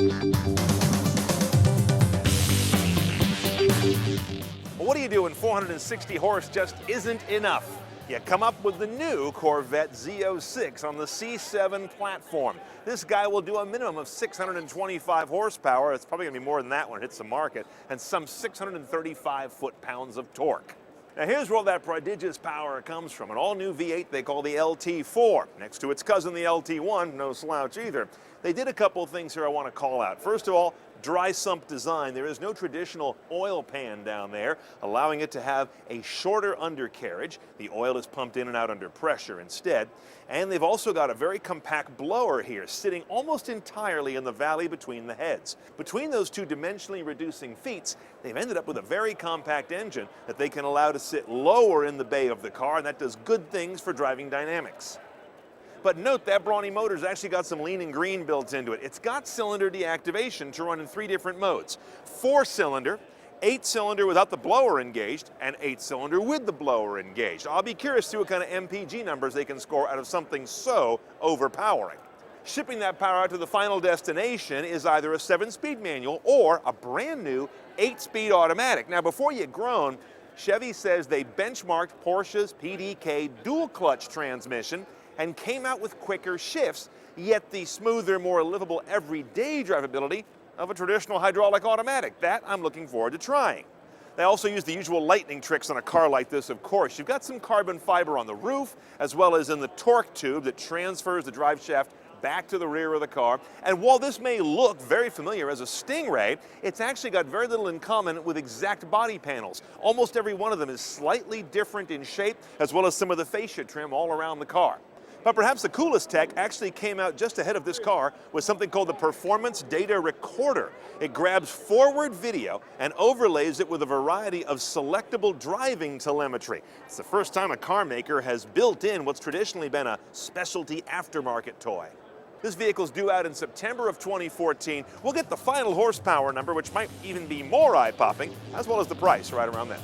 Well, what do you do when 460 horse just isn't enough? You come up with the new Corvette Z06 on the C7 platform. This guy will do a minimum of 625 horsepower. It's probably going to be more than that when it hits the market, and some 635 foot-pounds of torque. Now here's where all that prodigious power comes from. An all-new V8 they call the LT4. Next to its cousin, the LT1, no slouch either. They did a couple of things here I want to call out. First of all, dry sump design. There is no traditional oil pan down there, allowing it to have a shorter undercarriage. The oil is pumped in and out under pressure instead. And they've also got a very compact blower here, sitting almost entirely in the valley between the heads. Between those two dimensionally reducing feet, they've ended up with a very compact engine that they can allow to sit lower in the bay of the car, and that does good things for driving dynamics. But note that brawny motor's actually got some lean and green built into it. It's got cylinder deactivation to run in 3 different modes: 4-cylinder, 8-cylinder without the blower engaged, and 8-cylinder with the blower engaged. I'll be curious to see what kind of MPG numbers they can score out of something so overpowering. Shipping that power out to the final destination is either a 7-speed manual or a brand new 8-speed automatic. Now before you groan, Chevy says they benchmarked Porsche's PDK dual clutch transmission and came out with quicker shifts, yet the smoother, more livable everyday drivability of a traditional hydraulic automatic. That I'm looking forward to trying. They also use the usual lightning tricks on a car like this, of course. You've got some carbon fiber on the roof, as well as in the torque tube that transfers the drive shaft back to the rear of the car. And while this may look very familiar as a Stingray, it's actually got very little in common with exact body panels. Almost every one of them is slightly different in shape, as well as some of the fascia trim all around the car. But perhaps the coolest tech actually came out just ahead of this car with something called the Performance Data Recorder. It grabs forward video and overlays it with a variety of selectable driving telemetry. It's the first time a car maker has built in what's traditionally been a specialty aftermarket toy. This vehicle's due out in September of 2014. We'll get the final horsepower number, which might even be more eye-popping, as well as the price right around then.